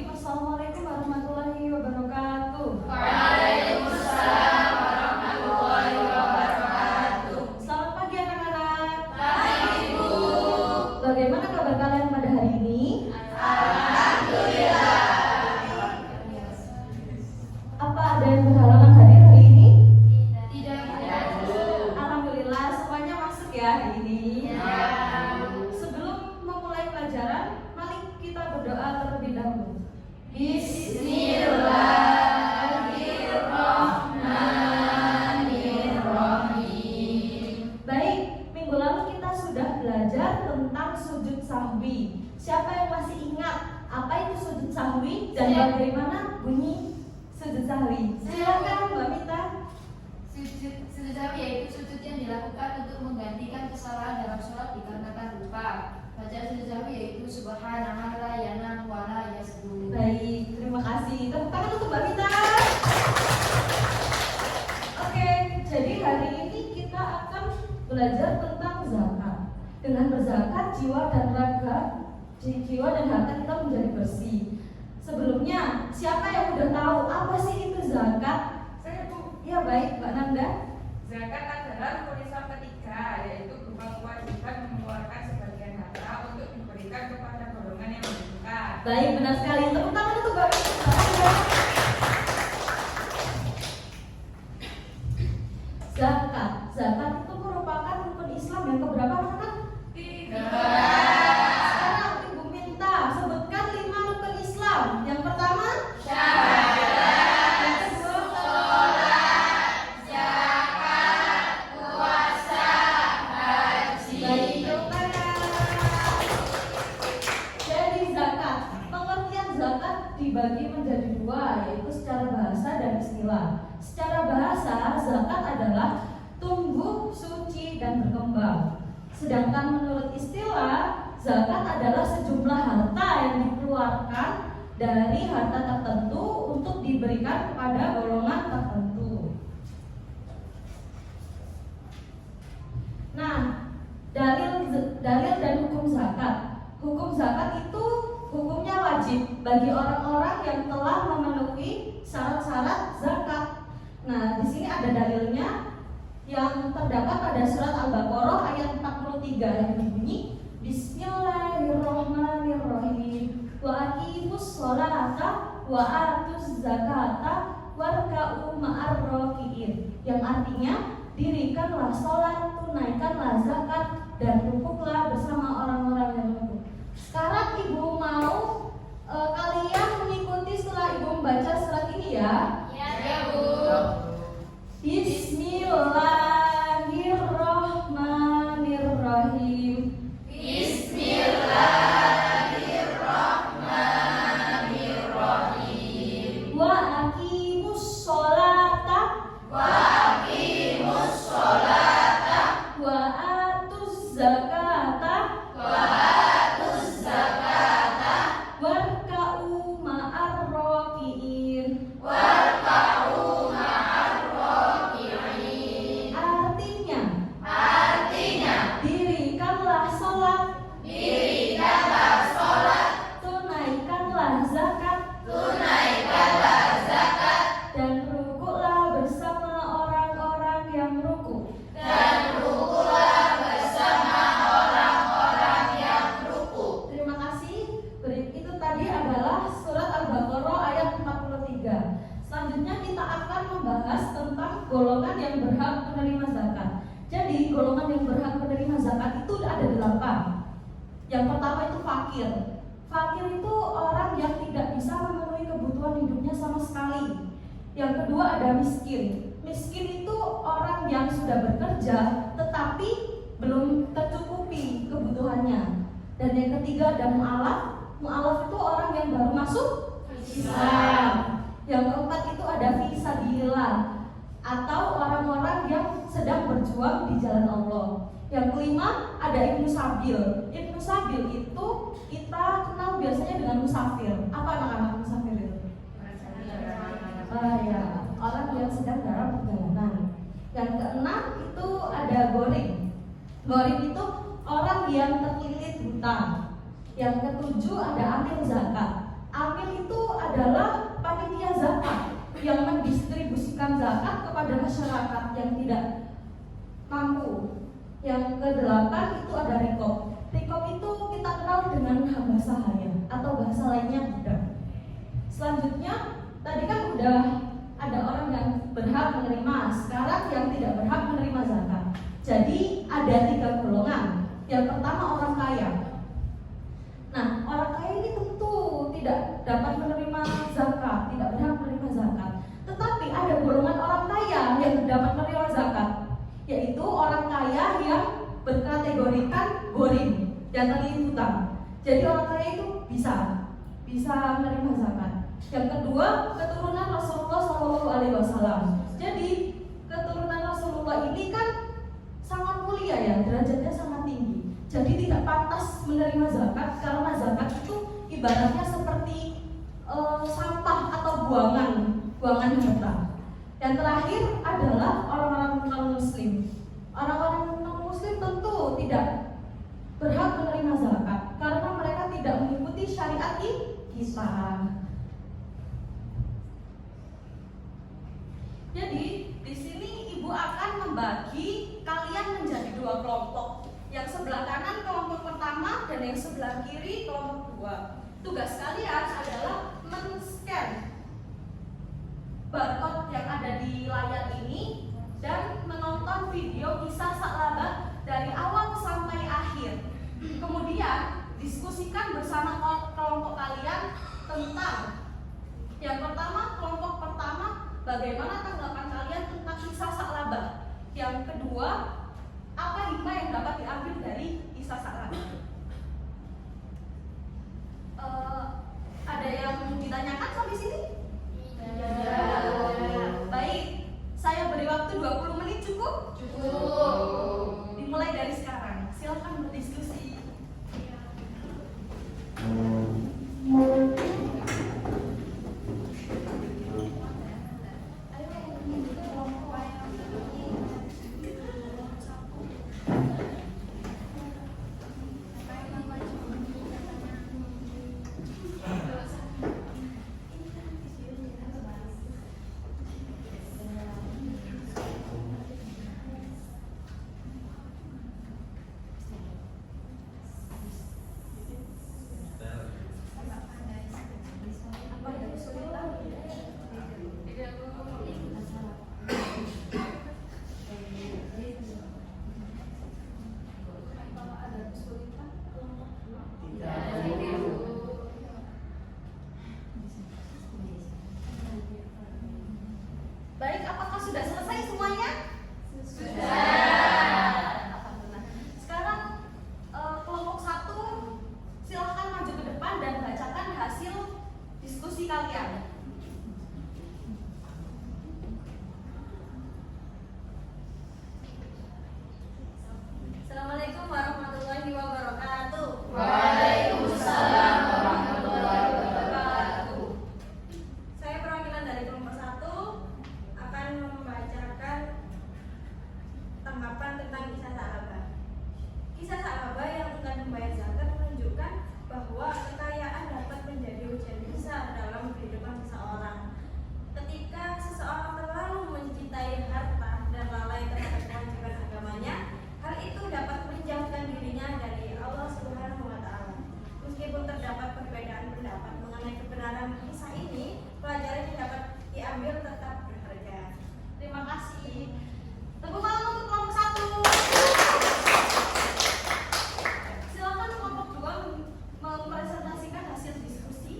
Bismillahirrahmanirrahim. Assalamualaikum warahmatullahi wabarakatuh. Waalaikumsalam warahmatullahi wabarakatuh. Selamat pagi anak-anak. Pagi, Bu. Bagaimana kabar kalian pada hari ini? Alhamdulillah. Apa ada yang berhalangan hadir hari ini? Tidak, Bu. Alhamdulillah semuanya masuk ya hari ini. Ya. Sebelum memulai pelajaran, mari kita berdoa terlebih dahulu. Bismillahirrahmanirrahim. Baik, minggu lalu kita sudah belajar tentang sujud sahwi. Siapa yang masih ingat apa itu sujud sahwi dan Saya. bagaimana bunyi sujud sahwi? Silakan Mbak Mita. Sujud sahwi yaitu sujud yang dilakukan untuk menggantikan kesalahan dalam sholat dikarenakan lupa. Baca sujud sahwi yaitu subhanallah la yanam wa la yasjudu. Baik, terima kasih. Tepuk tangan untuk Mbak Mita. Oke, jadi hari ini kita akan belajar tentang zakat. Dengan berzakat jiwa dan harta kita menjadi bersih. Sebelumnya, siapa yang udah tahu apa sih itu zakat? Saya, Bu. Ya baik, Mbak Nanda. Zakat adalah rukun Islam ketiga, yaitu berupa kewajiban mengeluarkan sebagian harta untuk diberikan kepada golongan yang membutuhkan. Baik, benar sekali. Tepuk tangan untuk Mbak Nanda. Zakat itu merupakan rukun Islam yang keberapa, anak-anak? Sekarang Ibu minta sebutkan 5 rukun Islam. Yang pertama, Syahadat, yang kedua, sholat, zakat, puasa, haji. baik, tepuk tangan. Jadi zakat, pengertian zakat dibagi menjadi dua, yaitu secara bahasa dan istilah. Secara bahasa, zakat adalah tumbuh, suci, dan berkembang. Sedangkan menurut istilah, zakat adalah sejumlah harta yang dikeluarkan dari harta tertentu untuk diberikan kepada golongan tertentu. Nah, dalil dan hukum zakat. Hukum zakat itu hukumnya wajib bagi orang-orang yang telah memenuhi syarat-syarat zakat. Nah, di sini ada dalilnya yang terdapat pada surat Al-Baqarah ayat 43 yang berbunyi Bismillahirrahmanirrahim. Wa aqimus sholata wa atuz zakata warka'u ma'ar raki'in. Yang artinya dirikanlah sholat, tunaikanlah zakat, dan rukuklah bersama orang-orang yang rukuk. Sekarang Ibu mau kalian mengikuti setelah Ibu membaca surat ini ya. Ya, Bu. Bismillahirrahmanirrahim. Bismillahirrahmanirrahim. Wa aqimus sholata Wa aqimus sholata wa atuz zakata wa atuz zakata warka'u ma'ar raki'in. warka'u ma'ar raki'in. Artinya dirikanlah sholat, Dirikanlah sholat, tunaikanlah zakat, tunaikanlah zakat, dan rukuklah bersama orang-orang yang rukuk. dan rukuklah bersama orang-orang yang rukuk. Terima kasih. Itu tadi adalah surat Al-Baqarah ayat 43. Selanjutnya kita akan membahas tentang golongan yang berhak menerima zakat. Jadi golongan yang berhak menerima zakat itu ada 8. Yang pertama itu fakir. Fakir itu orang yang tidak bisa memenuhi kebutuhan hidupnya sama sekali. Yang kedua ada miskin. Miskin itu orang yang sudah bekerja tetapi belum tercukupi kebutuhannya. Dan yang ketiga ada mu'alaf. Mu'alaf itu orang yang baru masuk Islam. Yang keempat itu ada fisabilillah, atau orang-orang yang sedang berjuang di jalan Allah. Yang kelima ada ibnu sabil. Ibnu sabil itu kita kenal biasanya dengan musafir. Apa anak-anak musafir itu? Ya, orang yang sedang dalam perjalanan. Yang keenam itu ada gorim. Gorim itu orang yang terlilit hutang. Yang ketujuh ada amil zakat. Amil itu adalah panitia zakat yang mendistribusikan zakat kepada masyarakat yang tidak mampu. Yang kedelapan itu ada rikop. Rikop itu kita kenal dengan hamba sahaya atau bahasa lainnya budak. Selanjutnya tadi kan udah ada orang yang berhak menerima, sekarang yang tidak berhak menerima zakat. Jadi ada 3 golongan. Yang pertama orang kaya. Nah, orang kaya ini tentu tidak dapat menerima zakat, tidak berhak menerima zakat. Tetapi ada golongan orang kaya yang dapat menerima zakat, yaitu orang kaya yang berkategorikan gorim dan terlilit hutang. Jadi orang kaya itu bisa menerima zakat. Yang kedua, keturunan Rasulullah SAW. Jadi keturunan Rasulullah ini kan sangat mulia ya, derajatnya sangat tinggi. Jadi tidak pantas menerima zakat karena zakat itu ibaratnya seperti sampah atau buangan harta. Yang terakhir adalah orang-orang non-muslim. Orang-orang non-muslim tentu tidak berhak menerima zakat karena mereka tidak mengikuti syariat kita. Jadi di sini ibu akan membagi kalian menjadi 2 kelompok. Yang sebelah kanan kelompok pertama dan yang sebelah kiri kelompok 2. Tugas kalian adalah men-scan barcode yang ada di layar ini dan menonton video kisah Sa'labah dari awal sampai akhir. Kemudian diskusikan bersama kelompok kalian tentang yang pertama, kelompok pertama, bagaimana tanggapan kalian tentang kisah Sa'labah. Yang kedua, apa hikmah yang dapat diambil dari kisah Sa'labah. Ada yang ditanyakan sampai sini? Baik, saya beri waktu 20 menit cukup? Cukup. Dimulai dari sekarang. Silakan berdiskusi. Baik, apakah sudah selesai semuanya? Sudah. Sekarang kelompok 1 silahkan maju ke depan dan bacakan hasil diskusi kalian. Assalamualaikum warahmatullahi wabarakatuh. Waalaikumsalam warahmatullahi wabarakatuh. Saya perwakilan dari kelompok 1 akan membacakan tanggapan tentang kisah Sa'labah. Kisah Sa'labah yang enggan membayar zakat menunjukkan bahwa kekayaan dapat menjadi ujian besar dalam kehidupan seseorang. Ketika seseorang terlalu mencintai harta dan lalai terhadap kewajiban agamanya, hal itu dapat menjauhkan dirinya dari Allah Subhanahu wa Ta'ala. Meskipun terdapat perbedaan pendapat mengenai kebenaran kisah ini, pelajaran yang dapat diambil tetap berharga. Terima kasih. Tepuk tangan untuk kelompok 1. Silakan kelompok 2 mempresentasikan hasil diskusi.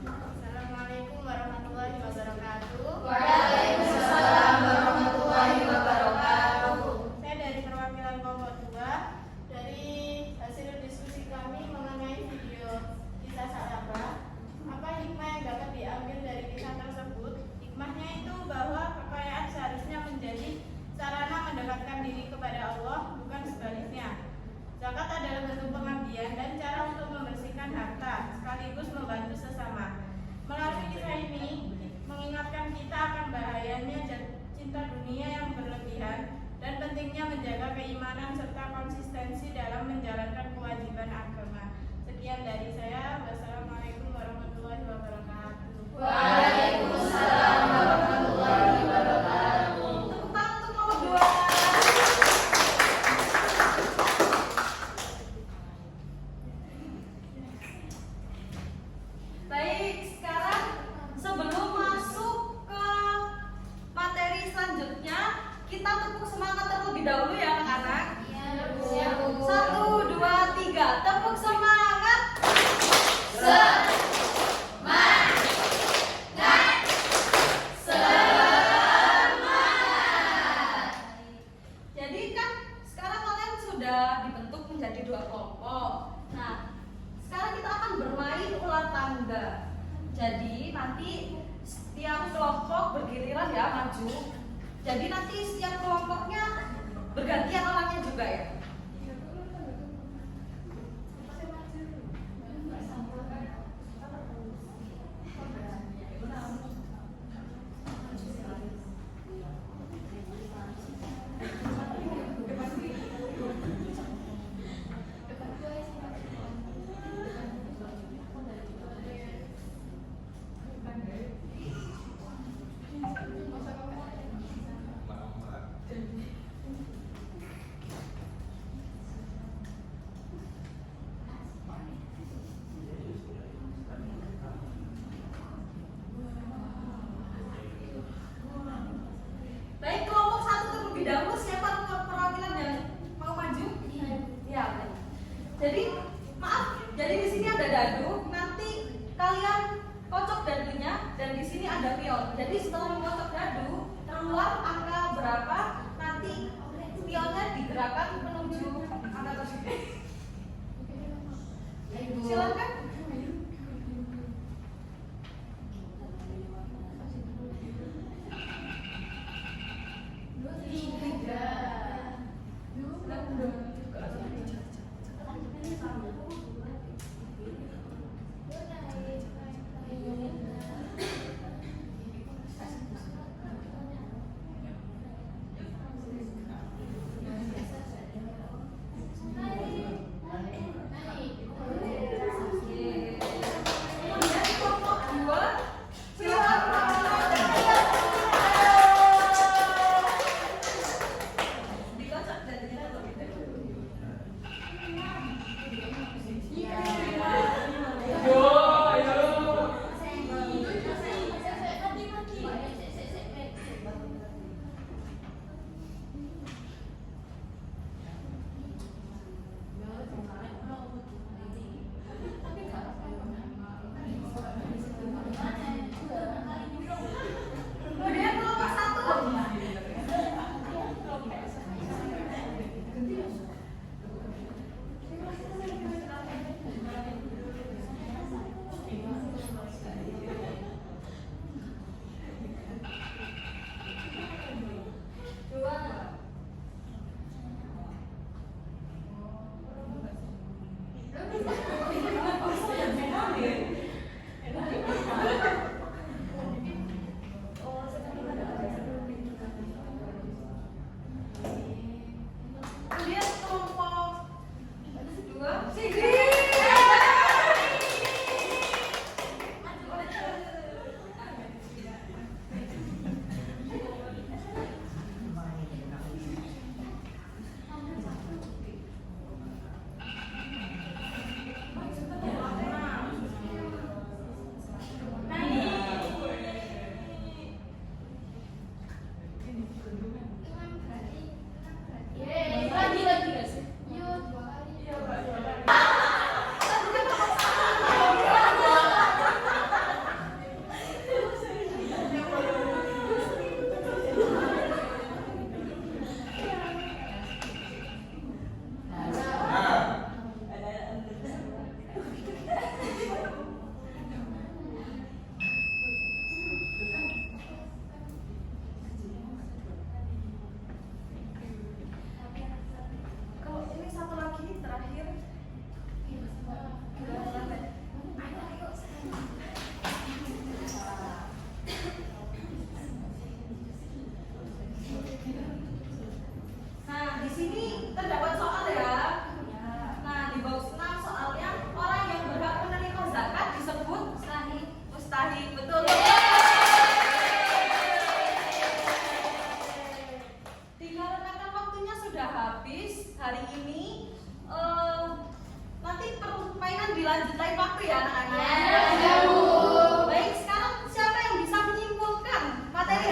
Assalamualaikum warahmatullahi wabarakatuh. Waalaikumsalam warahmatullahi wabarakatuh. Saya dari perwakilan kelompok 2. Dari hasil diskusi kami mengenai video kisah Sa'labah, apa hikmah yang dapat diambil dari kisah tersebut? Hikmahnya itu bahwa kekayaan seharusnya menjadi sarana mendekatkan diri kepada Allah, bukan sebaliknya. Zakat adalah bentuk pengabdian dan cara untuk membersihkan harta, sekaligus membantu sesama. Melalui kisah ini, mengingatkan kita akan bahayanya cinta dunia yang berlebihan dan pentingnya pentingnya menjaga keimanan serta konsistensi dalam menjalankan kewajiban agama. Sekian dari saya. Wassalamualaikum warahmatullahi wabarakatuh. Waalaikumsalam warahmatullahi wabarakatuh. Tepuk tangan untuk nomor 2. Baik, sekarang sebelum masuk ke materi selanjutnya, kita tepuk semangat terlebih dahulu ya anak-anak. Siap, Bu. 1, 2, 3, tepuk semangat. Jadi kan sekarang kalian sudah dibentuk menjadi 2 kelompok. Nah, sekarang kita akan bermain ular tangga. Jadi nanti setiap kelompok bergiliran ya maju. Jadi nanti setiap kelompoknya bergantian orangnya juga ya.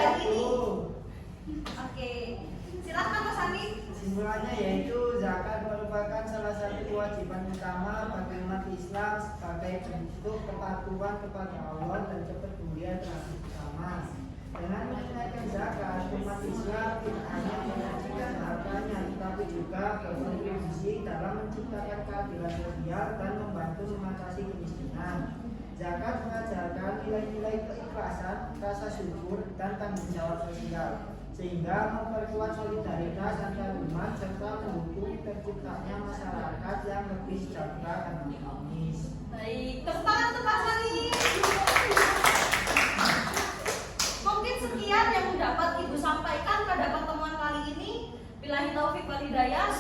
hari ini. Oke, silakan Mas Andi. Kesimpulannya yaitu zakat merupakan salah satu kewajiban utama bagi umat Islam sebagai bentuk kepatuhan kepada Allah dan kepedulian terhadap sesama. Dengan menunaikan zakat, umat Islam tidak hanya menyajikan hartanya, tetapi juga berkontribusi dalam menciptakan keadilan sosial dan membantu mengatasi kemiskinan. Zakat mengajarkan nilai-nilai keikhlasan, rasa syukur, dan tanggung jawab sosial, sehingga memperkuat solidaritas antar umat serta mendukung terciptanya masyarakat yang lebih sejahtera dan harmonis. Baik, tepuk tangan untuk Pak Sani. Mungkin sekian yang dapat Ibu sampaikan pada pertemuan kali ini. Billahi taufik wal hidayah.